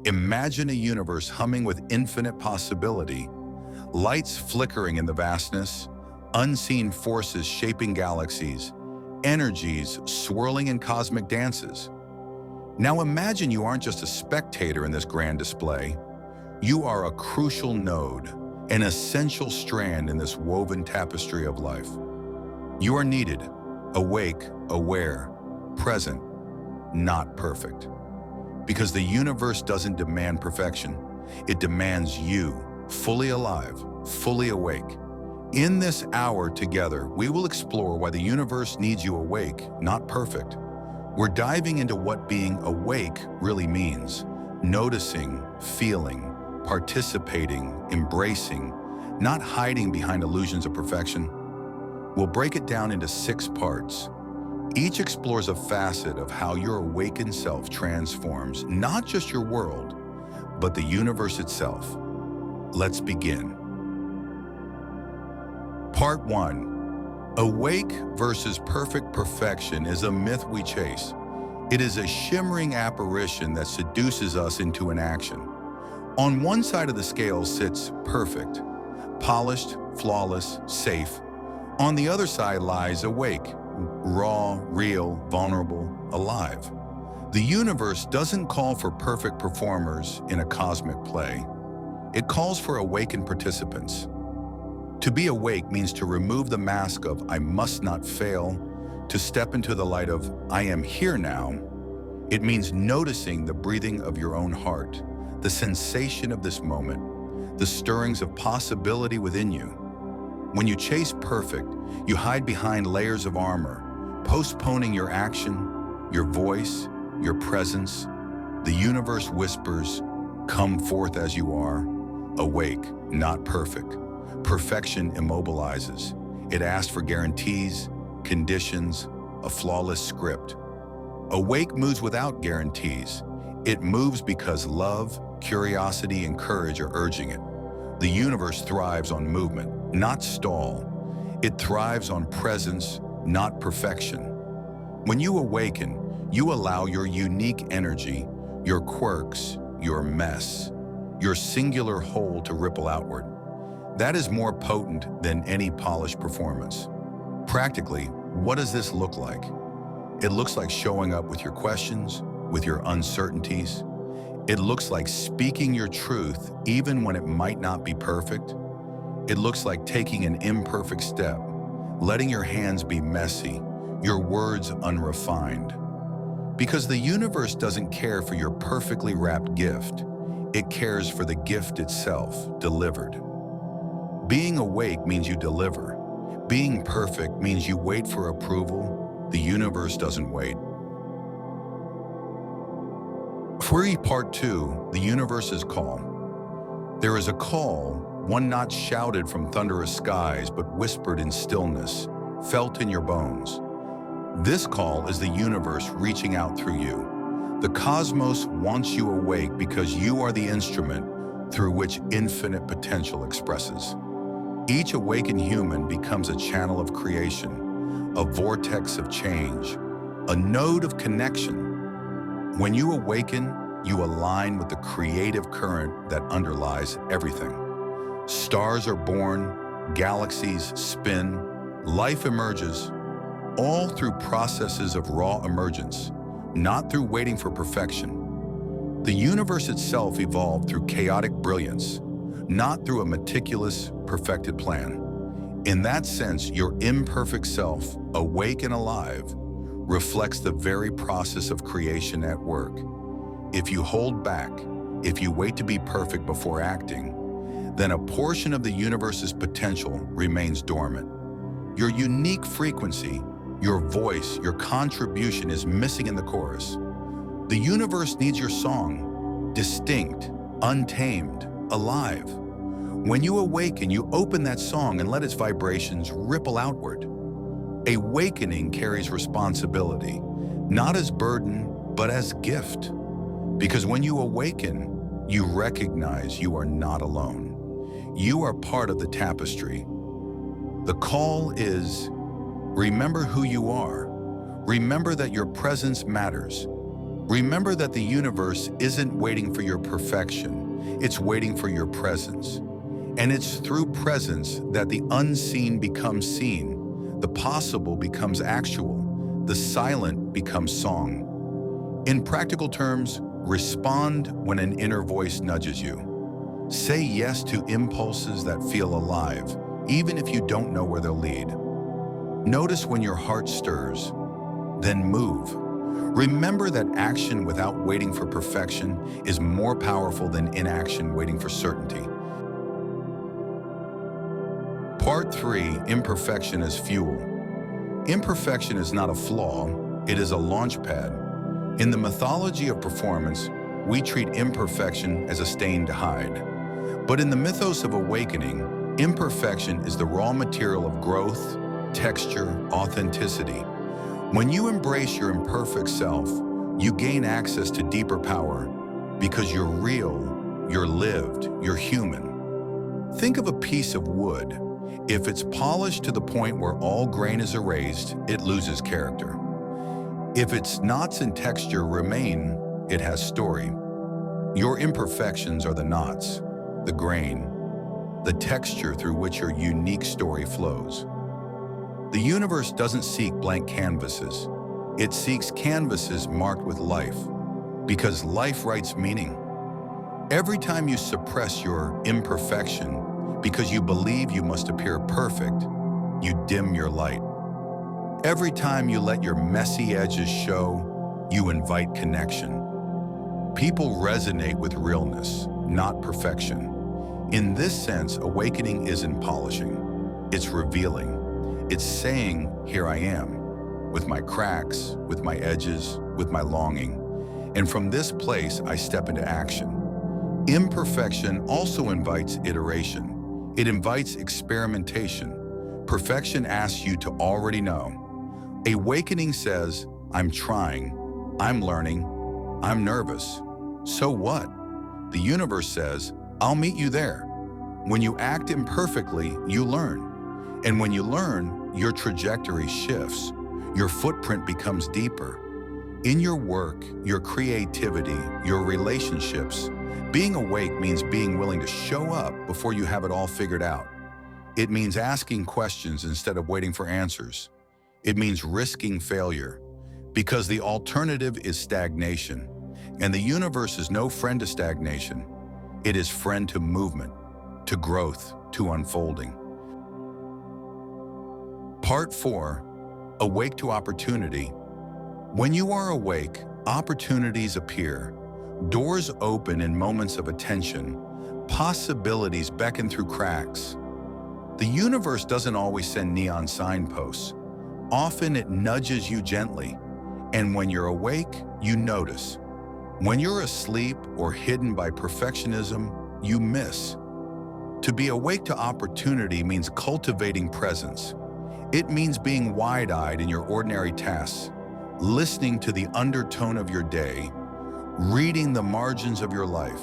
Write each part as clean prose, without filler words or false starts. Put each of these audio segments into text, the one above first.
Imagine a universe humming with infinite possibility, lights flickering in the vastness, unseen forces shaping galaxies, energies swirling in cosmic dances. Now imagine you aren't just a spectator in this grand display. You are a crucial node, an essential strand in this woven tapestry of life. You are needed, awake, aware, present, not perfect. Because the universe doesn't demand perfection. It demands you, fully alive, fully awake. In this hour together, we will explore why the universe needs you awake, not perfect. We're diving into what being awake really means. Noticing, feeling, participating, embracing, not hiding behind illusions of perfection. We'll break it down into 6 parts. Each explores a facet of how your awakened self transforms not just your world, but the universe itself. Let's begin. Part 1. Awake versus perfect perfection is a myth we chase. It is a shimmering apparition that seduces us into inaction. On one side of the scale sits perfect, polished, flawless, safe. On the other side lies awake, raw, real, vulnerable, alive. The universe doesn't call for perfect performers in a cosmic play. It calls for awakened participants. To be awake means to remove the mask of "I must not fail," to step into the light of "I am here now." It means noticing the breathing of your own heart, the sensation of this moment, the stirrings of possibility within you. When you chase perfect, you hide behind layers of armor, postponing your action, your voice, your presence. The universe whispers, "Come forth as you are." Awake, not perfect. Perfection immobilizes. It asks for guarantees, conditions, a flawless script. Awake moves without guarantees. It moves because love, curiosity, and courage are urging it. The universe thrives on movement, not stall. It thrives on presence, not perfection. When you awaken, you allow your unique energy, your quirks, your mess, your singular whole to ripple outward. That is more potent than any polished performance. Practically, what does this look like? It looks like showing up with your questions, with your uncertainties. It looks like speaking your truth even when it might not be perfect. It looks like taking an imperfect step, letting your hands be messy, your words unrefined. Because the universe doesn't care for your perfectly wrapped gift. It cares for the gift itself, delivered. Being awake means you deliver. Being perfect means you wait for approval. The universe doesn't wait. For part 2, the universe's call. There is a call, one not shouted from thunderous skies, but whispered in stillness, felt in your bones. This call is the universe reaching out through you. The cosmos wants you awake because you are the instrument through which infinite potential expresses. Each awakened human becomes a channel of creation, a vortex of change, a node of connection. When you awaken, you align with the creative current that underlies everything. Stars are born, galaxies spin, life emerges, all through processes of raw emergence, not through waiting for perfection. The universe itself evolved through chaotic brilliance, not through a meticulous, perfected plan. In that sense, your imperfect self, awake and alive, reflects the very process of creation at work. If you hold back, if you wait to be perfect before acting, then a portion of the universe's potential remains dormant. Your unique frequency, your voice, your contribution is missing in the chorus. The universe needs your song, distinct, untamed, alive. When you awaken, you open that song and let its vibrations ripple outward. Awakening carries responsibility, not as burden, but as gift. Because when you awaken, you recognize you are not alone. You are part of the tapestry. The call is, remember who you are. Remember that your presence matters. Remember that the universe isn't waiting for your perfection, it's waiting for your presence. And it's through presence that the unseen becomes seen, the possible becomes actual, the silent becomes song. In practical terms, respond when an inner voice nudges you. Say yes to impulses that feel alive, even if you don't know where they'll lead. Notice when your heart stirs, then move. Remember that action without waiting for perfection is more powerful than inaction waiting for certainty. Part 3, imperfection as fuel. Imperfection is not a flaw, it is a launch pad. In the mythology of performance, we treat imperfection as a stain to hide. But in the mythos of awakening, imperfection is the raw material of growth, texture, authenticity. When you embrace your imperfect self, you gain access to deeper power because you're real, you're lived, you're human. Think of a piece of wood. If it's polished to the point where all grain is erased, it loses character. If its knots and texture remain, it has story. Your imperfections are the knots, the grain, the texture through which your unique story flows. The universe doesn't seek blank canvases. It seeks canvases marked with life, because life writes meaning. Every time you suppress your imperfection because you believe you must appear perfect, you dim your light. Every time you let your messy edges show, you invite connection. People resonate with realness, not perfection. In this sense, awakening isn't polishing, it's revealing. It's saying, here I am, with my cracks, with my edges, with my longing. And from this place, I step into action. Imperfection also invites iteration. It invites experimentation. Perfection asks you to already know. Awakening says, I'm trying, I'm learning, I'm nervous. So what? The universe says, I'll meet you there. When you act imperfectly, you learn. And when you learn, your trajectory shifts. Your footprint becomes deeper. In your work, your creativity, your relationships, being awake means being willing to show up before you have it all figured out. It means asking questions instead of waiting for answers. It means risking failure, because the alternative is stagnation. And the universe is no friend to stagnation. It is friend to movement, to growth, to unfolding. Part 4, awake to opportunity. When you are awake, opportunities appear. Doors open in moments of attention. Possibilities beckon through cracks. The universe doesn't always send neon signposts. Often it nudges you gently. And when you're awake, you notice. When you're asleep or hidden by perfectionism, you miss. To be awake to opportunity means cultivating presence. It means being wide-eyed in your ordinary tasks, listening to the undertone of your day, reading the margins of your life,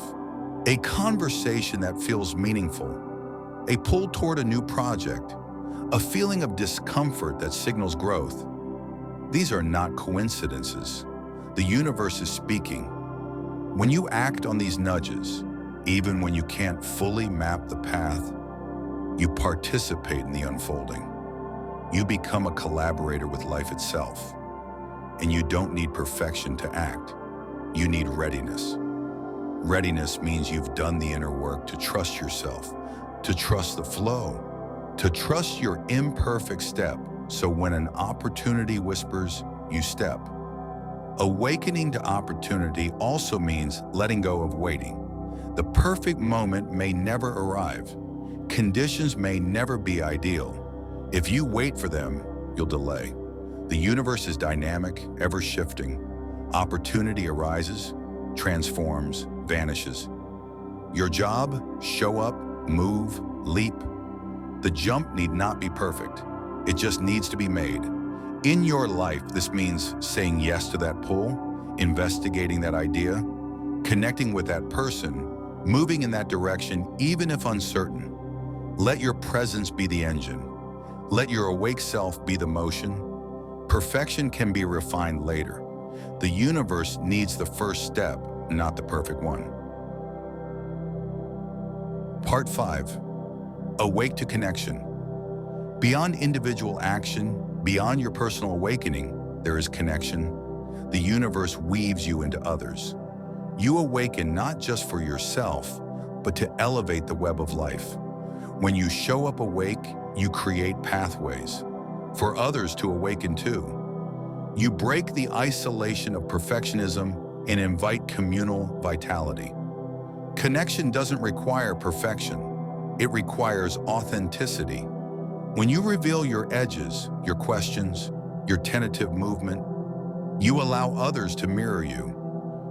a conversation that feels meaningful, a pull toward a new project, a feeling of discomfort that signals growth. These are not coincidences. The universe is speaking. When you act on these nudges, even when you can't fully map the path, you participate in the unfolding. You become a collaborator with life itself. And you don't need perfection to act. You need readiness. Readiness means you've done the inner work to trust yourself, to trust the flow, to trust your imperfect step, so when an opportunity whispers, you step. Awakening to opportunity also means letting go of waiting. The perfect moment may never arrive. Conditions may never be ideal. If you wait for them, you'll delay. The universe is dynamic, ever shifting. Opportunity arises, transforms, vanishes. Your job, show up, move, leap. The jump need not be perfect. It just needs to be made. In your life, this means saying yes to that pull, investigating that idea, connecting with that person, moving in that direction even if uncertain. Let your presence be the engine. Let your awake self be the motion. Perfection can be refined later. The universe needs the first step, not the perfect one. Part 5. Awake to connection. Beyond individual action, beyond your personal awakening, there is connection. The universe weaves you into others. You awaken not just for yourself, but to elevate the web of life. When you show up awake, you create pathways for others to awaken too. You break the isolation of perfectionism and invite communal vitality. Connection doesn't require perfection. It requires authenticity. When you reveal your edges, your questions, your tentative movement, you allow others to mirror you.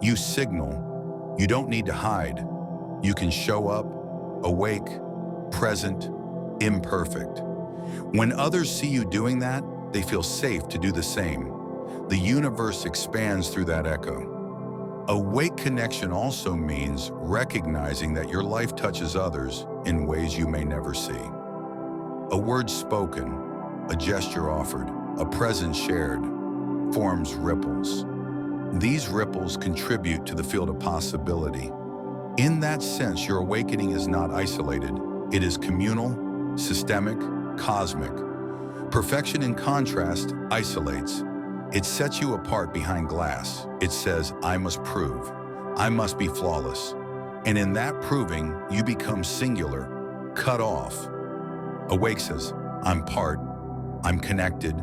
You signal, you don't need to hide. You can show up, awake, present, imperfect. When others see you doing that, they feel safe to do the same. The universe expands through that echo. Awake connection also means recognizing that your life touches others in ways you may never see. A word spoken, a gesture offered, a presence shared, forms ripples. These ripples contribute to the field of possibility. In that sense, your awakening is not isolated. It is communal, systemic, cosmic. Perfection, in contrast, isolates. It sets you apart behind glass. It says, I must prove. I must be flawless. And in that proving, you become singular, cut off. Awake says, I'm part, I'm connected,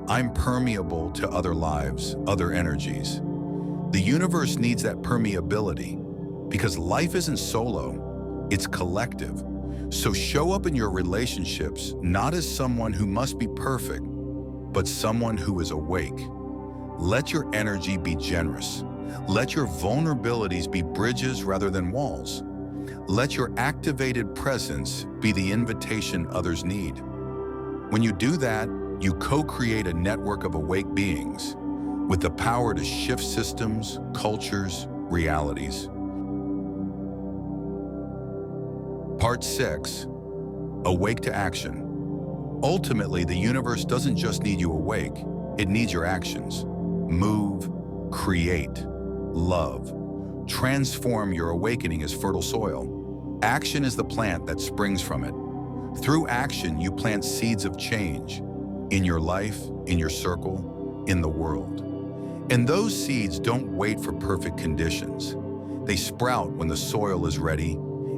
I'm permeable to other lives, other energies. The universe needs that permeability because life isn't solo, it's collective. So show up in your relationships not as someone who must be perfect, but someone who is awake. Let your energy be generous. Let your vulnerabilities be bridges rather than walls. Let your activated presence be the invitation others need. When you do that, you co-create a network of awake beings with the power to shift systems, cultures, realities. Part 6. Awake to action. Ultimately, the universe doesn't just need you awake, it needs your actions. Move, create, love. Transform your awakening as fertile soil. Action is the plant that springs from it. Through action, you plant seeds of change in your life, in your circle, in the world. And those seeds don't wait for perfect conditions. They sprout when the soil is ready,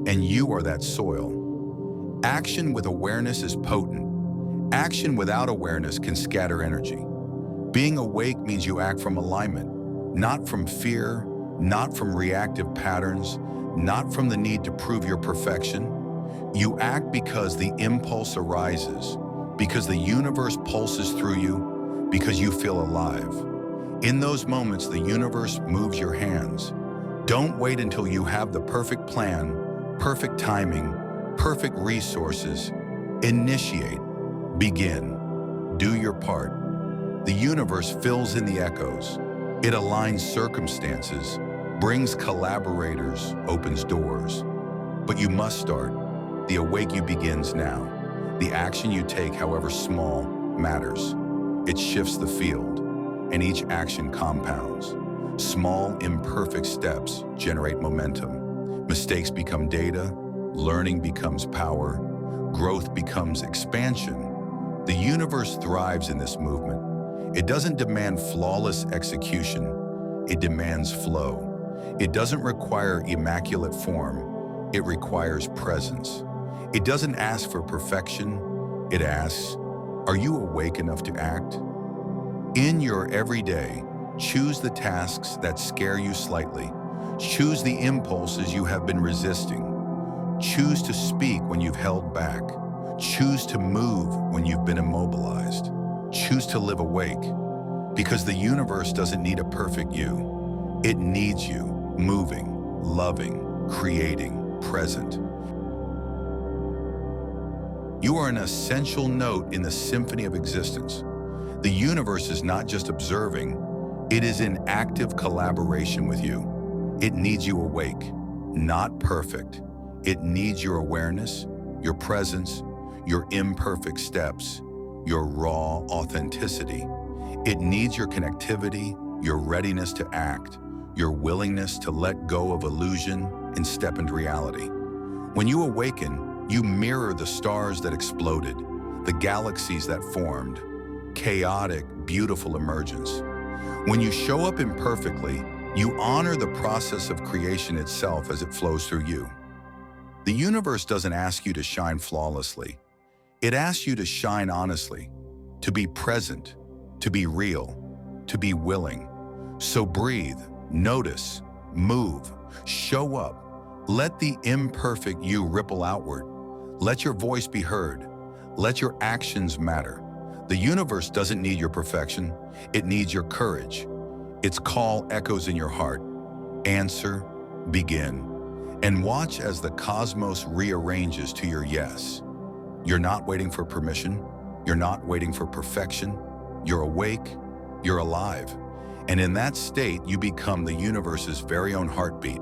and you are that soil. Action with awareness is potent. Action without awareness can scatter energy. Being awake means you act from alignment, not from fear, not from reactive patterns, not from the need to prove your perfection. You act because the impulse arises, because the universe pulses through you, because you feel alive. In those moments, the universe moves your hands. Don't wait until you have the perfect plan, perfect timing, perfect resources. Initiate, begin, do your part. The universe fills in the echoes. It aligns circumstances, brings collaborators, opens doors. But you must start. The awake you begins now. The action you take, however small, matters. It shifts the field, and each action compounds. Small, imperfect steps generate momentum. Mistakes become data, learning becomes power, growth becomes expansion. The universe thrives in this movement. It doesn't demand flawless execution, it demands flow. It doesn't require immaculate form, it requires presence. It doesn't ask for perfection, it asks, are you awake enough to act? In your everyday, choose the tasks that scare you slightly. Choose the impulses you have been resisting. Choose to speak when you've held back. Choose to move when you've been immobilized. Choose to live awake, because the universe doesn't need a perfect you. It needs you, moving, loving, creating, present. You are an essential note in the symphony of existence. The universe is not just observing, it is in active collaboration with you. It needs you awake, not perfect. It needs your awareness, your presence, your imperfect steps, your raw authenticity. It needs your connectivity, your readiness to act, your willingness to let go of illusion and step into reality. When you awaken, you mirror the stars that exploded, the galaxies that formed, chaotic, beautiful emergence. When you show up imperfectly, you honor the process of creation itself as it flows through you. The universe doesn't ask you to shine flawlessly. It asks you to shine honestly, to be present, to be real, to be willing. So breathe, notice, move, show up. Let the imperfect you ripple outward. Let your voice be heard. Let your actions matter. The universe doesn't need your perfection. It needs your courage. Its call echoes in your heart. Answer, begin, and watch as the cosmos rearranges to your yes. You're not waiting for permission. You're not waiting for perfection. You're awake. You're alive. And in that state, you become the universe's very own heartbeat.